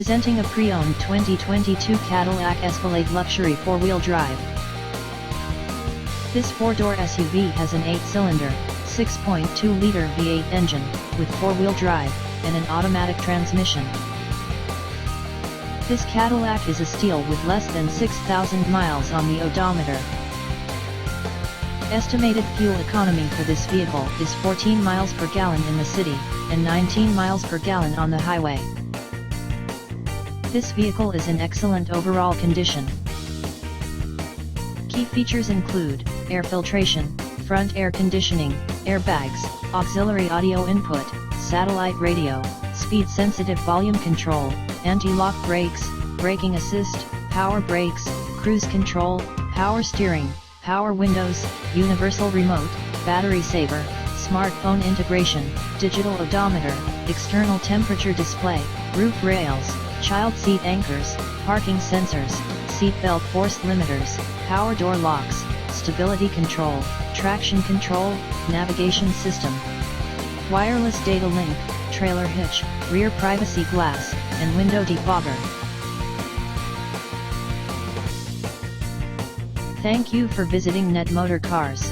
Presenting a pre-owned 2022 Cadillac Escalade luxury 4-wheel drive. This 4-door SUV has an 8-cylinder, 6.2-liter V8 engine, with 4-wheel drive, and an automatic transmission. This Cadillac is a steal with less than 6,000 miles on the odometer. Estimated fuel economy for this vehicle is 14 miles per gallon in the city, and 19 miles per gallon on the highway. This vehicle is in excellent overall condition. Key features include air filtration, front air conditioning, airbags, auxiliary audio input, satellite radio, speed-sensitive volume control, anti-lock brakes, braking assist, power brakes, cruise control, power steering, power windows, universal remote, battery saver, smartphone integration, digital odometer, external temperature display, roof rails, child seat anchors, parking sensors, seat belt force limiters, power door locks, stability control, traction control, navigation system, wireless data link, trailer hitch, rear privacy glass, and window defogger. Thank you for visiting Net Motor Cars.